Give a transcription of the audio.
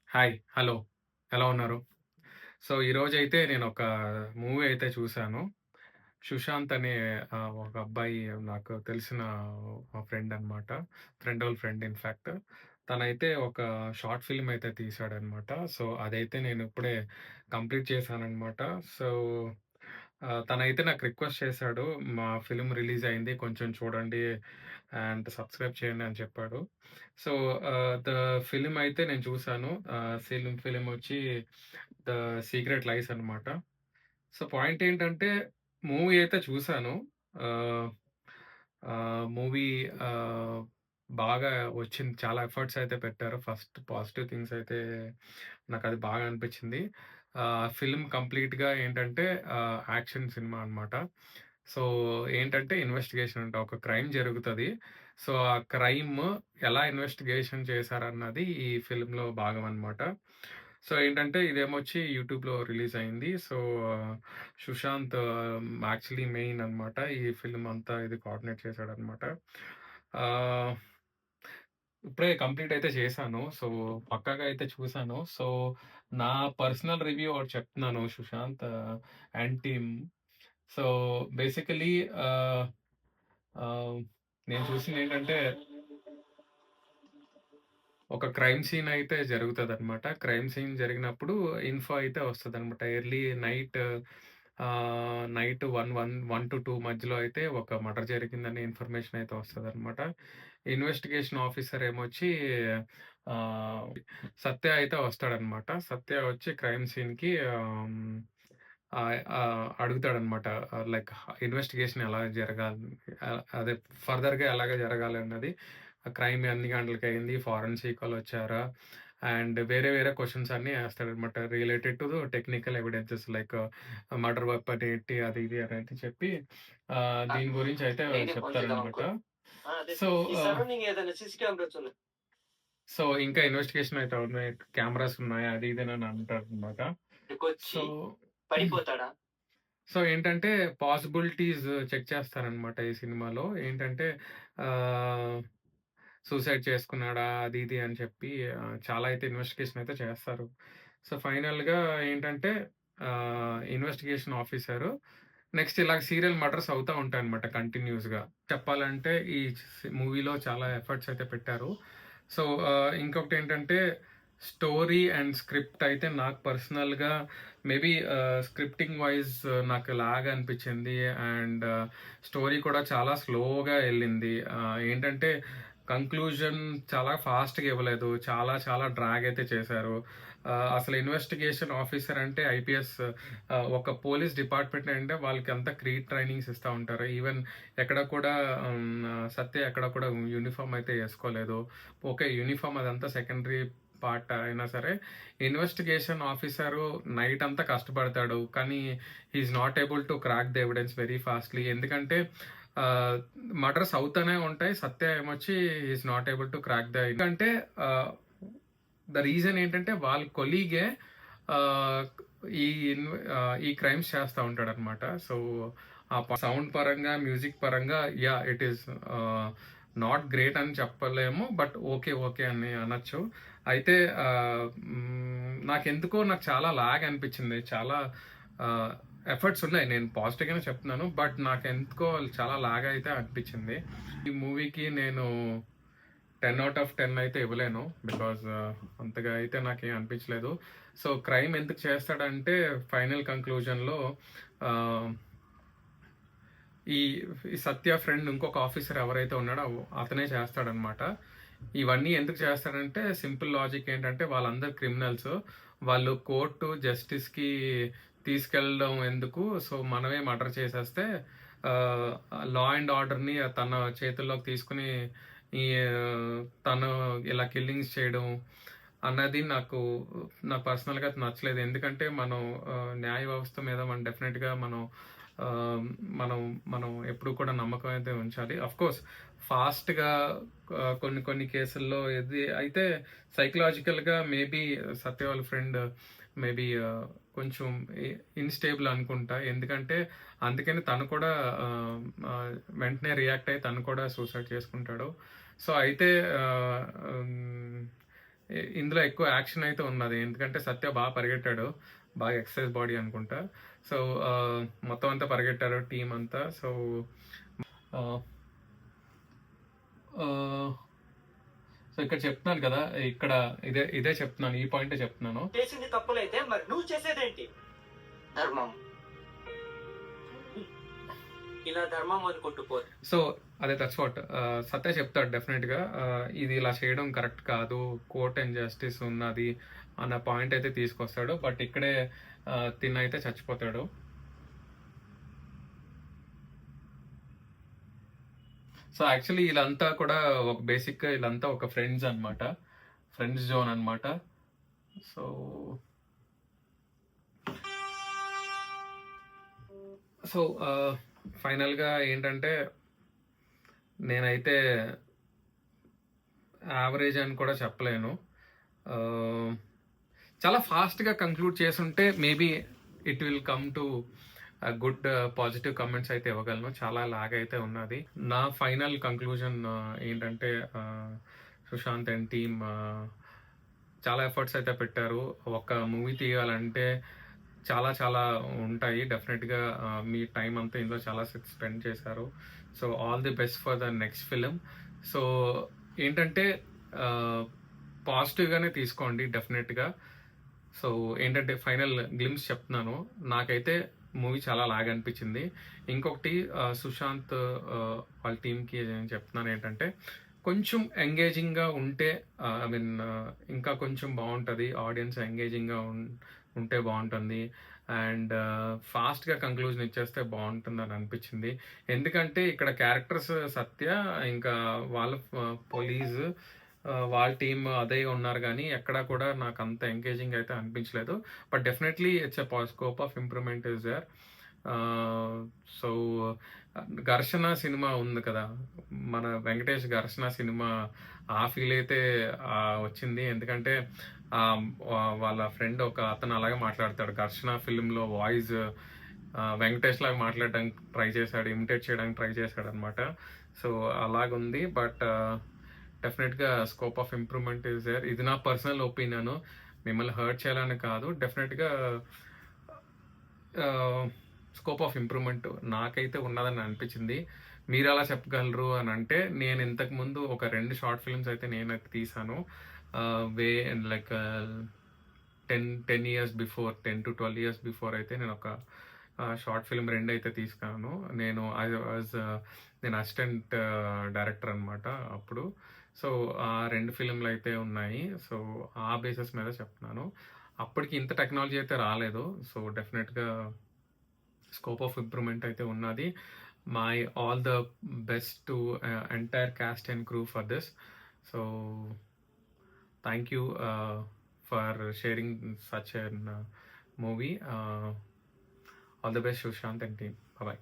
Hi. Hello. ఎలా ఉన్నారు? So, ఈరోజైతే నేనొక మూవీ అయితే చూశాను. 'సుశాంత్' అనే ఒక అబ్బాయి నాకు తెలిసిన మా ఫ్రెండ్ అనమాట. ఫ్రెండ్ ఓళ్ళ ఫ్రెండ్ ఇన్‌ఫాక్ట్. తనైతే ఒక షార్ట్ ఫిల్మ్ అయితే తీశాడనమాట. సో, అదైతే నేనిప్పుడే కంప్లీట్ చేశాననమాట. సో, తనైతే నాకు రిక్వెస్ట్ చేశాడు. మా ఫిల్మ్ రిలీజ్ అయింది. కొంచెం చూడండి అండ్ సబ్స్క్రైబ్ చేయండి అని చెప్పాడు. సో, ద ఫిల్మ్ అయితే నేను చూసాను. ఫిల్మొచ్చి 'ద సీక్రెట్ లైస్' అనమాట. సో, పాయింట్ ఏంటంటే మూవీ అయితే చూసాను. ఆహ్, మూవీ ఆహ్, బాగా వచ్చింది. చాలా ఎఫర్ట్స్ అయితే పెట్టారు. ఫస్ట్ పాజిటివ్ థింగ్స్ అయితే నాకది బాగా అనిపించింది. ఫిల్మ్ కంప్లీట్‌గా ఏంటంటే యాక్షన్ సినిమా అనమాట. సో, ఏంటంటే ఇన్వెస్టిగేషన్ అంట. ఒక క్రైమ్ జరుగుతది. సో, ఆ క్రైమ్ ఎలా ఇన్వెస్టిగేషన్ చేశారన్నది ఈ ఫిల్మ్‌లో భాగం అనమాట. సో, ఏంటంటే ఇదేమొచ్చి యూట్యూబ్‌లో రిలీజ్ అయింది. సో, సుశాంత్ యాక్చువల్లీ మెయిన్ అనమాట. ఈ ఫిల్మ్ అంతా ఇది కోఆర్డినేట్ చేశాడనమాట. ఆహ్, ఇప్పుడే కంప్లీట్ అయితే చేశాను. సో, పక్కాగా అయితే చూసాను. సో, నా పర్సనల్ రివ్యూ ఒకటి చెప్తున్నాను 'Sushant' and team. So, basically ah, ah, నేను చూసిందేంటంటే ఒక క్రైమ్ సీన్ అయితే జరుగుతదనమాట. క్రైమ్ సీన్ జరిగినప్పుడు ఇన్ఫో అయితే వస్తదనమాట. ఎర్లీ నైట్ 1-2 మధ్యలో అయితే ఒక మర్డర్ జరిగిందనే ఇన్ఫర్మేషన్ అయితే వస్తదనమాట. ఇన్వెస్టిగేషన్ ఆఫీసర్ ఏమొచ్చి ఆహ్, సత్య అయితే వస్తాడనమాట. సత్య వచ్చి క్రైమ్ సీన్‌కి అడుగుతాడనమాట. లైక్ ఇన్వెస్టిగేషన్ ఎలా జరగాలి, అదే ఫర్దర్‌గా ఎలాగ జరగాలి అన్నది. క్రైమ్ ఎన్ని గంటలకయింది? ఫారెన్సిక్ వాళ్ళొచ్చారా? అండ్ వేరే వేరే క్వెషన్స్ అన్నీ ఏస్తాడనమాట. Related to technical evidences like murder weapon ఏంటి? అది ఇది అనేది చెప్పి దీని గురించి అయితే చెప్తారనమాట. సో, ఆహ్, సో, ఇంకా ఇన్వెస్టిగేషన్ అయితే ఉన్నాయి. కెమెరాస్ ఉన్నాయా? అది ఇది అని అంటారనమాట. సో సో, ఏంటంటే పాసిబిలిటీస్ చెక్ చేస్తారనమాట ఈ సినిమాలో. ఏంటంటే ఆహ్, సూసైడ్ చేసుకున్నాడా? అది ఇది అని చెప్పి చాలా అయితే ఇన్వెస్టిగేషన్ అయితే చేస్తారు. సో, ఫైనల్‌గా ఏంటంటే ఇన్వెస్టిగేషన్ ఆఫీసరు నెక్స్ట్ ఇలాగ సీరియల్ మర్డర్స్ అవుతా ఉంటాయన్నమాట కంటిన్యూస్‌గా. చెప్పాలంటే ఈ మూవీలో చాలా ఎఫర్ట్స్ అయితే పెట్టారు. సో, ఇంకొకటేంటంటే స్టోరీ అండ్ స్క్రిప్ట్ అయితే నాకు పర్సనల్‌గా మేబీ స్క్రిప్టింగ్ వైస్ నాకు లాగ్ అనిపించింది. అండ్ స్టోరీ కూడా చాలా స్లోగా ఎళ్ళింది. ఏంటంటే కంక్లూజన్ చాలా ఫాస్ట్‌గా ఇవ్వలేదు. చాలా చాలా డ్రాగ్ అయితే చేశారు. అసలు ఇన్వెస్టిగేషన్ ఆఫీసర్ అంటే ఐపీఎస్, ఒక పోలీస్ డిపార్ట్‌మెంట్ అంటే వాళ్ళకంతా ట్రైనింగ్స్ ఇస్తా ఉంటారు. ఈవెన్ ఎక్కడ కూడా సత్య ఎక్కడ కూడా యూనిఫార్మ్ అయితే ఏసుకోలేదు. ఓకే. యూనిఫార్మ్ అదంతా సెకండరీ పార్ట్ అయినా సరే, ఇన్వెస్టిగేషన్ ఆఫీసరు నైట్ అంతా కష్టపడతాడు. కానీ he is not able to crack the evidence very fastly. ఎందుకంటే ఆహ్, మర్డర్స్ అవుతానే ఉంటాయి. సత్య ఏమొచ్చి he is not able to crack the ఎందుకంటే ఆహ్, ద రీజన్ ఏంటంటే వాళ్ళ కొలీగే ఆహ్, ఈ క్రైమ్స్ చేస్తా ఉంటాడనమాట. సో, సౌండ్ పరంగా, మ్యూజిక్ పరంగా yeah! It is not great అని చెప్పలేము. But okay. ఓకే అని అనొచ్చు. అయితే నాకు చాలా లాగ్ అనిపించింది. చాలా ఆహ్, ఎఫర్ట్స్ ఉన్నాయి. నేను పాజిటివ్‌గానే చెప్తున్నాను. బట్ నాకెందుకో చాలా లాగ్ అయితే అనిపించింది. ఈ మూవీకి నేను 10 ఔట్ ఆఫ్ 10 అయితే ఇవ్వలేను. బికాజ్ అంతగా అయితే నాకేం అనిపించలేదు. సో, క్రైమ్ ఎందుకు చేస్తాడంటే ఫైనల్ కంక్లూజన్‌లో ఆహ్, ఈ ఈ సత్య ఫ్రెండ్ ఇంకొక ఆఫీసర్ ఎవరైతే ఉన్నాడో అతనే చేస్తాడనమాట. ఇవన్నీ ఎందుకు చేస్తాడంటే సింపుల్ లాజిక్ ఏంటంటే వాళ్ళందరూ క్రిమినల్స్. వాళ్ళు కోర్టు, జస్టిస్‌కి తీసుకెళ్ళడం ఎందుకు? సో, మనమే మర్డర్ చేసేస్తే ఆహ్, లా అండ్ ఆర్డర్‌ని తన చేతుల్లోకి తీసుకొని ఈ తను ఇలా కిల్లింగ్స్ చేయడం అన్నది నాకు పర్సనల్‌గా నచ్చలేదు. ఎందుకంటే మనం న్యాయ వ్యవస్థ మీద మనం డెఫినిట్‌గా ఆహ్, మనం మనం ఎప్పుడు కూడా నమ్మకం అయితే ఉంచాలి. ఆఫ్‌కోర్స్ ఫాస్ట్‌గా కొన్ని కొన్ని కేసుల్లో ఇది అయితే సైకలాజికల్‌గా మేబీ సత్య వాళ్ళ ఫ్రెండ్ మేబీ కొంచెం ఇన్‌స్టేబుల్ అనుకుంటా. ఎందుకంటే అందుకని తను కూడా ఆహ్, ఆహ్, వెంటనే రియాక్ట్ అయ్యి తను కూడా సూసైడ్ చేసుకుంటాడు. సో, అయితే ఆహ్, హ్మ్. ఇందులో ఎక్కువ యాక్షన్ అయితే ఉన్నది. ఎందుకంటే సత్య బాగా పరిగెట్టాడు. బాగా ఎక్సర్సైజ్ బాడీ అనుకుంటా. సో, మొత్తం అంతా పరిగెట్టారు టీమ్ అంతా. సో, ఆహ్, ఆహ్, సో ఇక్కడ చెప్తున్నాను కదా! ఇక్కడ ఇదే చెప్తున్నాను. ఈ పాయింటే చెప్తున్నాను. చేసింది తప్పులైతే మరి నువ్వు చేసేదేంటి? ధర్మం. ఇలా ధర్మం అనుకుంటూ పో. సో, అదే దట్స్ వాట్ సత్య చెప్తాడు డెఫినెట్‌గా. ఇది ఇలా చేయడం కరెక్ట్ కాదు. కోర్ట్ అండ్ జస్టిస్ ఉన్నది అన్న పాయింట్ అయితే తీసుకొస్తాడు. బట్ ఇక్కడే తినైతే చచ్చిపోతాడు. సో, యాక్చువల్లీ ఈళ్ళంతా కూడా ఒక బేసిక్‌గా ఈళ్ళంతా ఒక ఫ్రెండ్స్ అన్నమాట. ఫ్రెండ్స్ జోన్ అన్నమాట. సో, సో, ఫైనల్‌గా ఏంటంటే నేనైతే యావరేజ్ అని కూడా చెప్పలేను. ఆహ్, చాలా ఫాస్ట్‌గా కంక్లూడ్ చేసుంటే maybe it will come to good positive comments అయితే ఇవ్వగలను. చాలా లాగ్ అయితే ఉన్నది. నా ఫైనల్ కంక్లూజన్ ఏంటంటే సుశాంత్ అండ్ టీమ్ చాలా ఎఫర్ట్స్ అయితే పెట్టారు. ఒక మూవీ తీయాలంటే చాలా చాలా ఉంటాయి. డెఫినెట్‌గా మీ టైం అంతా ఇందులో చాలా స్పెండ్ చేశారు. So, all the best for the next film. So, ఏంటంటే పాజిటివ్‌గానే తీసుకోండి డెఫినెట్‌గా. సో, ఏంటంటే ఫైనల్ గ్లిమ్స్ చెప్తున్నాను. నాకైతే మూవీ చాలా లాగ్ అనిపించింది. ఇంకొకటి సుశాంత్ వాళ్ళ టీమ్‌కి నేను చెప్తున్నాను ఏంటంటే కొంచెం ఎంగేజింగ్‌గా ఉంటే ఐ మీన్ ఇంకా కొంచెం బావుంటది. ఆడియన్స్ ఎంగేజింగ్‌గా ఉంటే బావుంటుంది. అండ్ ఫాస్ట్‌గా కంక్లూజన్ ఇచ్చేస్తే బావుంటుందని అనిపించింది. ఎందుకంటే ఇక్కడ క్యారెక్టర్స్ సత్య ఇంకా వాళ్ళ పోలీస్ వాళ్ళ టీమ్ అదే ఉన్నారు గానీ ఎక్కడా కూడా నాకు అంత ఎంగేజింగ్ అయితే అనిపించలేదు. But definitely it's a scope of improvement is there. So, 'Gharshana' సినిమా ఉంది కదా! మన వెంకటేష్ 'ఘర్షణ' సినిమా ఆ ఫీల్ అయితే వచ్చింది. ఎందుకంటే వాళ్ళ ఫ్రెండ్ ఒక అతను అలాగే మాట్లాడతాడు. 'ఘర్షణ' ఫిల్మ్‌లో వాయిస్ వెంకటేష్ లాగా మాట్లాడడానికి ట్రై చేశాడు. ఇమిటేట్ చేయడానికి ట్రై చేశాడనమాట. సో, అలాగుంది. బట్ డెఫినెట్‌గా scope of improvement is there. ఇది నా పర్సనల్ ఒపీనియన్. మిమ్మల్ని హర్ట్ చేయాలని కాదు. డెఫినెట్‌గా స్కోప్ ఆఫ్ ఇంప్రూవ్‌మెంట్ నాకైతే ఉన్నదని అనిపించింది. మీరెలా చెప్పగలరు అని అంటే, నేను ఇంతకుముందు ఒక 2 షార్ట్ ఫిల్మ్స్ అయితే నేనైతే తీశాను. Way like 10 years before 10-12 years before అయితే నేను ఒక షార్ట్ ఫిల్మ్ 2 అయితే తీసుకున్నాను. నేను అసిస్టెంట్ డైరెక్టర్ అనమాట అప్పుడు. సో, ఆ 2 ఫిల్మ్‌లు అయితే ఉన్నాయి. సో, ఆ బేసిస్ మీద చెప్తున్నాను. అప్పటికి ఇంత టెక్నాలజీ అయితే రాలేదు. సో, డెఫినెట్‌గా స్కోప్ ఆఫ్ ఇంప్రూవ్‌మెంట్ అయితే ఉన్నది. My all the best to entire cast and crew for this. So, thank you for sharing such an movie. All the best Sushant and team. Bye.